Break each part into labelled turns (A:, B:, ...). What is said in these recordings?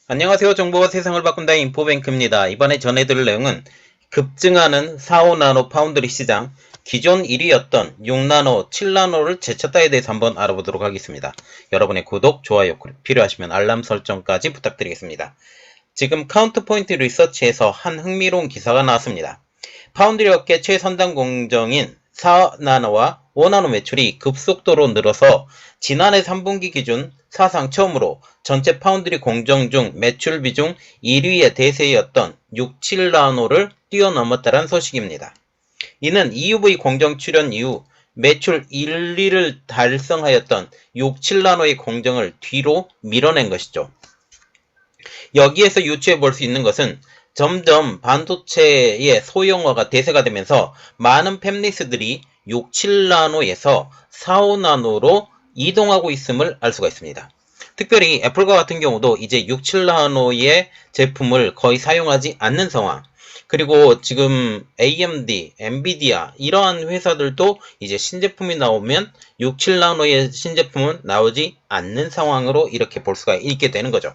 A: 안녕하세요. 정보가 세상을 바꾼다 인포뱅크입니다. 이번에 전해드릴 내용은 급증하는 4-5나노 파운드리 시장, 기존 1위였던 6나노, 7나노를 제쳤다에 대해서 한번 알아보도록 하겠습니다. 여러분의 구독, 좋아요, 필요하시면 알람 설정까지 부탁드리겠습니다. 지금 카운트포인트 리서치에서 한 흥미로운 기사가 나왔습니다. 파운드리 업계 최선당 공정인 4나노와 5나노 매출이 급속도로 늘어서 지난해 3분기 기준 사상 처음으로 전체 파운드리 공정 중 매출 비중 1위의 대세였던 6, 7나노를 뛰어넘었다는 소식입니다. 이는 EUV 공정 출현 이후 매출 1, 2를 달성하였던 6, 7나노의 공정을 뒤로 밀어낸 것이죠. 여기에서 유추해 볼 수 있는 것은 점점 반도체의 소형화가 대세가 되면서 많은 팹리스들이 6, 7나노에서 4, 5나노로 이동하고 있음을 알 수가 있습니다. 특별히 애플과 같은 경우도 이제 6, 7나노의 제품을 거의 사용하지 않는 상황. 그리고 지금 AMD, 엔비디아 이러한 회사들도 이제 신제품이 나오면 6, 7나노의 신제품은 나오지 않는 상황으로 이렇게 볼 수가 있게 되는 거죠.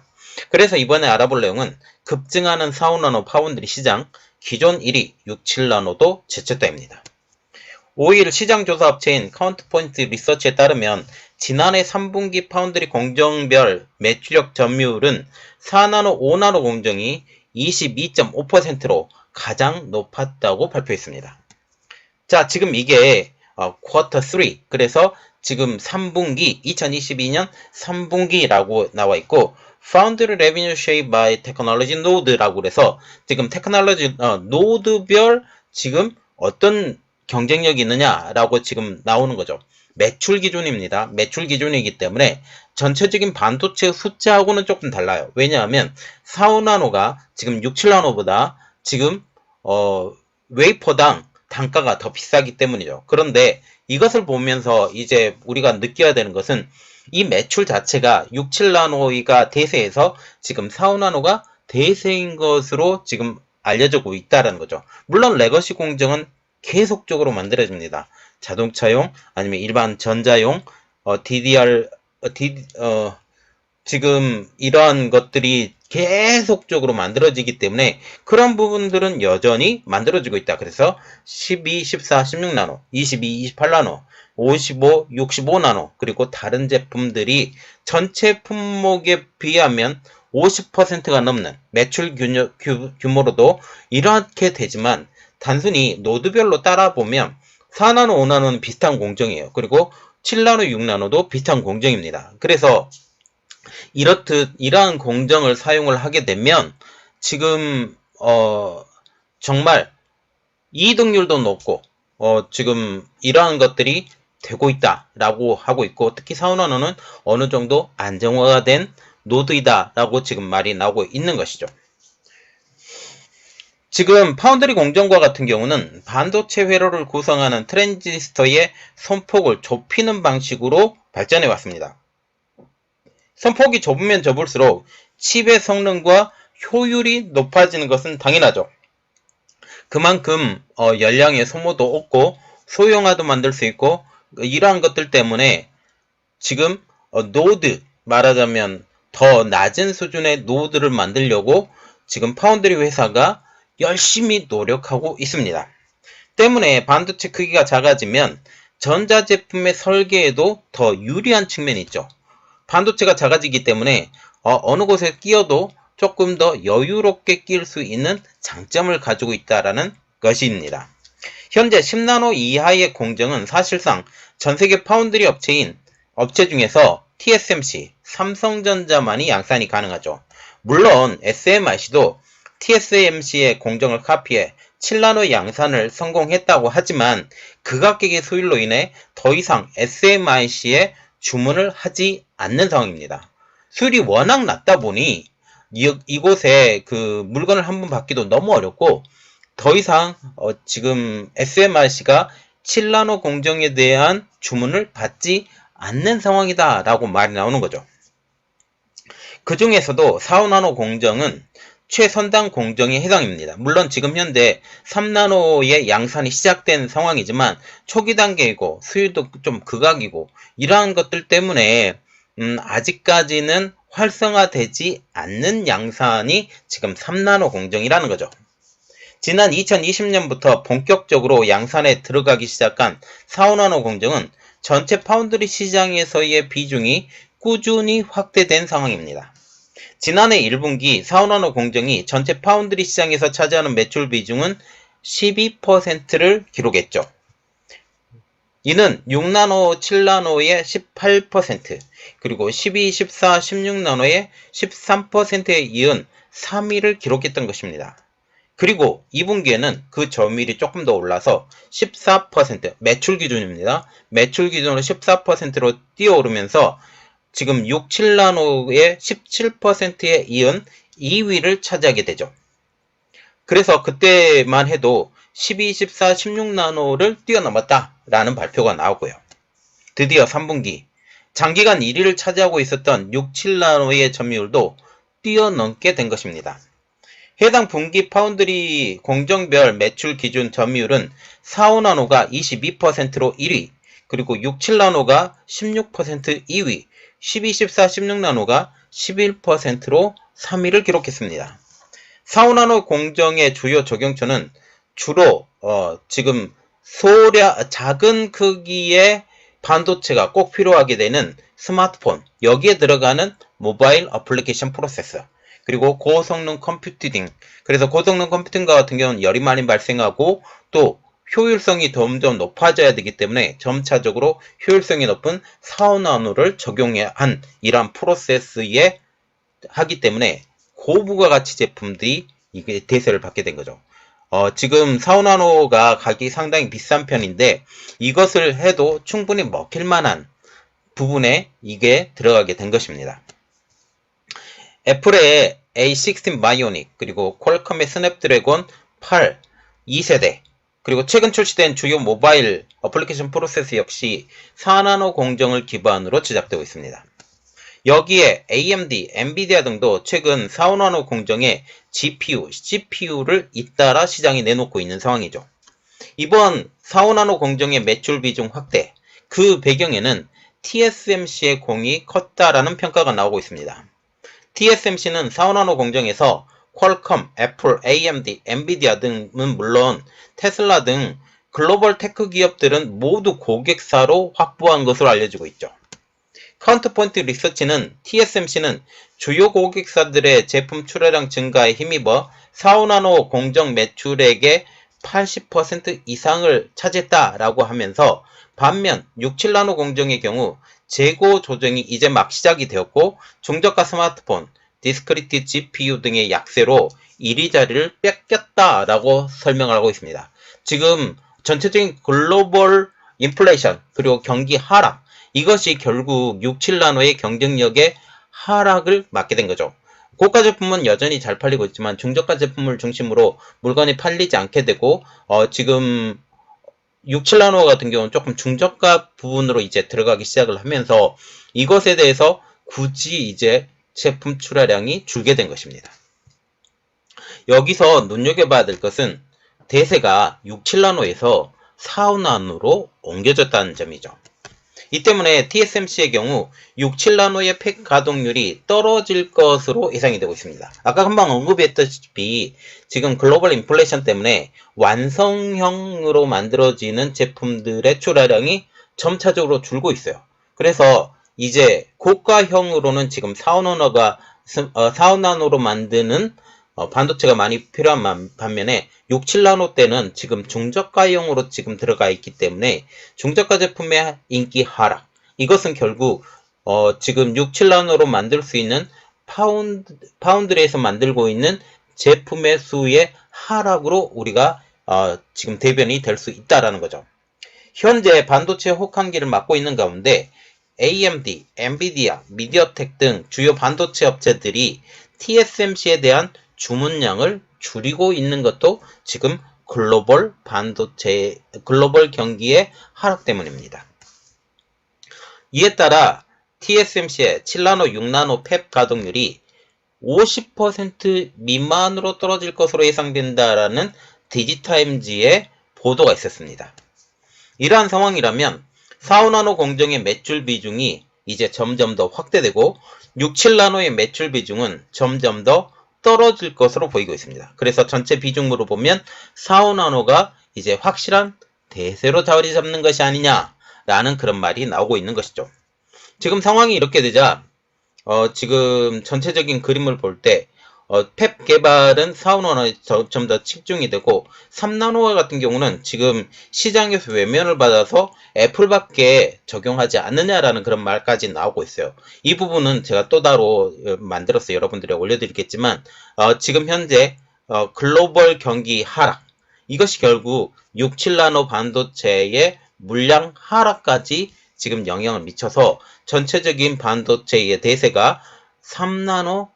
A: 그래서 이번에 알아볼 내용은 급증하는 4, 5나노 파운드리 시장, 기존 1위 6, 7나노도 제쳤다입니다. 5일 시장조사 업체인 카운트포인트 리서치에 따르면 지난해 3분기 파운드리 공정별 매출력 점유율은 4나노, 5나노 공정이 22.5%로 가장 높았다고 발표했습니다. 자, 지금 이게 쿼터 3, 그래서 지금 3분기, 2022년 3분기라고 나와 있고 Foundry Revenue Shaped by Technology Node라고 그래서 지금 테크놀로지 노드별 지금 어떤 경쟁력이 있느냐라고 지금 나오는 거죠. 매출 기준입니다. 매출 기준이기 때문에 전체적인 반도체 숫자하고는 조금 달라요. 왜냐하면 4, 5나노가 지금 6, 7나노보다 지금 웨이퍼당 단가가 더 비싸기 때문이죠. 그런데 이것을 보면서 이제 우리가 느껴야 되는 것은 이 매출 자체가 6, 7나노가 대세에서 지금 4, 5나노가 대세인 것으로 지금 알려지고 있다는 거죠. 물론 레거시 공정은 계속적으로 만들어집니다. 자동차용 아니면 일반 전자용 DDR 지금 이러한 것들이 계속적으로 만들어지기 때문에 그런 부분들은 여전히 만들어지고 있다. 그래서 12, 14, 16나노, 22, 28나노, 55, 65나노 그리고 다른 제품들이 전체 품목에 비하면 50%가 넘는 매출 규모로도 이렇게 되지만 단순히 노드별로 따라보면 4나노, 5나노는 비슷한 공정이에요. 그리고 7나노, 6나노도 비슷한 공정입니다. 그래서 이렇듯 이러한 공정을 사용을 하게 되면 지금 정말 이득률도 높고 지금 이러한 것들이 되고 있다라고 하고 있고 특히 4, 5나노는 어느 정도 안정화가 된 노드이다라고 지금 말이 나오고 있는 것이죠. 지금 파운드리 공정과 같은 경우는 반도체 회로를 구성하는 트랜지스터의 선폭을 좁히는 방식으로 발전해 왔습니다. 선폭이 좁으면 좁을수록 칩의 성능과 효율이 높아지는 것은 당연하죠. 그만큼 열량의 소모도 없고 소형화도 만들 수 있고 이러한 것들 때문에 지금 노드 말하자면 더 낮은 수준의 노드를 만들려고 지금 파운드리 회사가 열심히 노력하고 있습니다. 때문에 반도체 크기가 작아지면 전자제품의 설계에도 더 유리한 측면이 있죠. 반도체가 작아지기 때문에 어느 곳에 끼어도 조금 더 여유롭게 끼울 수 있는 장점을 가지고 있다는 것입니다. 현재 10나노 이하의 공정은 사실상 전세계 파운드리 업체 중에서 TSMC, 삼성전자만이 양산이 가능하죠. 물론 SMIC도 TSMC의 공정을 카피해 7나노 양산을 성공했다고 하지만 극악격의 수율로 인해 더 이상 SMIC에 주문을 하지 않는 상황입니다. 수율이 워낙 낮다 보니 이곳에 그 물건을 한번 받기도 너무 어렵고 더 이상 지금 SMRC가 7나노 공정에 대한 주문을 받지 않는 상황이다 라고 말이 나오는 거죠. 그 중에서도 4, 5나노 공정은 최선당 공정에 해당입니다. 물론 지금 현재 3나노의 양산이 시작된 상황이지만 초기 단계이고 수율도 좀 극악이고 이러한 것들 때문에 아직까지는 활성화되지 않는 양산이 지금 3나노 공정이라는 거죠. 지난 2020년부터 본격적으로 양산에 들어가기 시작한 4, 5나노 공정은 전체 파운드리 시장에서의 비중이 꾸준히 확대된 상황입니다. 지난해 1분기 4, 5나노 공정이 전체 파운드리 시장에서 차지하는 매출 비중은 12%를 기록했죠. 이는 6나노, 7나노의 18%, 그리고 12, 14, 16나노의 13%에 이은 3위를 기록했던 것입니다. 그리고 2분기에는 그 점유율이 조금 더 올라서 14%, 매출 기준입니다. 매출 기준으로 14%로 뛰어오르면서 지금 6, 7나노의 17%에 이은 2위를 차지하게 되죠. 그래서 그때만 해도 12, 14, 16나노를 뛰어넘었다라는 발표가 나오고요. 드디어 3분기 장기간 1위를 차지하고 있었던 6, 7나노의 점유율도 뛰어넘게 된 것입니다. 해당 분기 파운드리 공정별 매출 기준 점유율은 4, 5나노가 22%로 1위, 그리고 6, 7나노가 16% 2위, 12, 14, 16나노가 11%로 3위를 기록했습니다. 4, 5나노 공정의 주요 적용처는 주로 지금 작은 크기의 반도체가 꼭 필요하게 되는 스마트폰, 여기에 들어가는 모바일 어플리케이션 프로세서, 그리고 고성능 컴퓨팅, 그래서 고성능 컴퓨팅과 같은 경우는 열이 많이 발생하고 또 효율성이 점점 높아져야 되기 때문에 점차적으로 효율성이 높은 4, 5나노를 적용해야 한 이러한 프로세스에 하기 때문에 고부가가치 제품들이 이게 대세를 받게 된 거죠. 지금 4, 5나노가 가격이 상당히 비싼 편인데 이것을 해도 충분히 먹힐 만한 부분에 이게 들어가게 된 것입니다. 애플의 A16 바이오닉, 그리고 퀄컴의 스냅드래곤 8 2세대, 그리고 최근 출시된 주요 모바일 어플리케이션 프로세서 역시 4나노 공정을 기반으로 제작되고 있습니다. 여기에 AMD, 엔비디아 등도 최근 4, 5나노 공정에 GPU, CPU를 잇따라 시장에 내놓고 있는 상황이죠. 이번 4, 5나노 공정의 매출 비중 확대, 그 배경에는 TSMC의 공이 컸다라는 평가가 나오고 있습니다. TSMC는 4, 5나노 공정에서 퀄컴, 애플, AMD, 엔비디아 등은 물론 테슬라 등 글로벌 테크 기업들은 모두 고객사로 확보한 것으로 알려지고 있죠. 카운터포인트 리서치는 TSMC는 주요 고객사들의 제품 출하량 증가에 힘입어 4, 5나노 공정 매출액의 80% 이상을 차지했다라고 하면서 반면 6, 7나노 공정의 경우 재고 조정이 이제 막 시작이 되었고 중저가 스마트폰, 디스크리트 GPU 등의 약세로 1위 자리를 뺏겼다라고 설명을 하고 있습니다. 지금 전체적인 글로벌 인플레이션 그리고 경기 하락, 이것이 결국 6, 7나노의 경쟁력의 하락을 맞게 된 거죠. 고가 제품은 여전히 잘 팔리고 있지만 중저가 제품을 중심으로 물건이 팔리지 않게 되고 지금 6, 7나노 같은 경우는 조금 중저가 부분으로 이제 들어가기 시작을 하면서 이것에 대해서 굳이 이제 제품 출하량이 줄게 된 것입니다. 여기서 눈여겨봐야 될 것은 대세가 6, 7나노에서 4, 5나노로 옮겨졌다는 점이죠. 이 때문에 TSMC의 경우 6, 7나노의 팩 가동률이 떨어질 것으로 예상이 되고 있습니다. 아까 금방 언급했다시피 지금 글로벌 인플레이션 때문에 완성형으로 만들어지는 제품들의 출하량이 점차적으로 줄고 있어요. 그래서 이제 고가형으로는 지금 4, 5나노로 만드는 반도체가 많이 필요한 반면에 6, 7나노 때는 지금 중저가형으로 지금 들어가 있기 때문에 중저가 제품의 인기 하락, 이것은 결국 지금 6, 7나노로 만들 수 있는 파운드리에서 만들고 있는 제품의 수의 하락으로 우리가 지금 대변이 될 수 있다라는 거죠. 현재 반도체 혹한기를 맞고 있는 가운데 AMD, 엔비디아, 미디어텍 등 주요 반도체 업체들이 TSMC에 대한 주문량을 줄이고 있는 것도 지금 글로벌 경기의 하락 때문입니다. 이에 따라 TSMC의 7나노, 6나노 팹 가동률이 50% 미만으로 떨어질 것으로 예상된다라는 디지타임즈의 보도가 있었습니다. 이러한 상황이라면 4, 5나노 공정의 매출 비중이 이제 점점 더 확대되고 6, 7나노의 매출 비중은 점점 더 떨어질 것으로 보이고 있습니다. 그래서 전체 비중으로 보면 4, 5나노가 이제 확실한 대세로 자리 잡는 것이 아니냐라는 그런 말이 나오고 있는 것이죠. 지금 상황이 이렇게 되자 지금 전체적인 그림을 볼 때 펩 개발은 4나노에 점점 더 집중이 되고 3나노 같은 경우는 지금 시장에서 외면을 받아서 애플밖에 적용하지 않느냐라는 그런 말까지 나오고 있어요. 이 부분은 제가 또 따로 만들어서 여러분들이 올려드리겠지만 지금 현재 글로벌 경기 하락 이것이 결국 6, 7나노 반도체의 물량 하락까지 지금 영향을 미쳐서 전체적인 반도체의 대세가 3나노,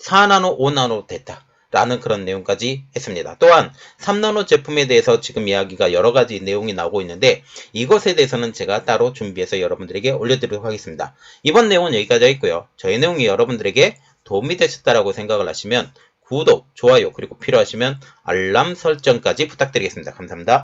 A: 4나노, 5나노 됐다. 라는 그런 내용까지 했습니다. 또한 3나노 제품에 대해서 지금 이야기가 여러 가지 내용이 나오고 있는데 이것에 대해서는 제가 따로 준비해서 여러분들에게 올려드리도록 하겠습니다. 이번 내용은 여기까지 있고요. 저희 내용이 여러분들에게 도움이 되셨다라고 생각을 하시면 구독, 좋아요, 그리고 필요하시면 알람 설정까지 부탁드리겠습니다. 감사합니다.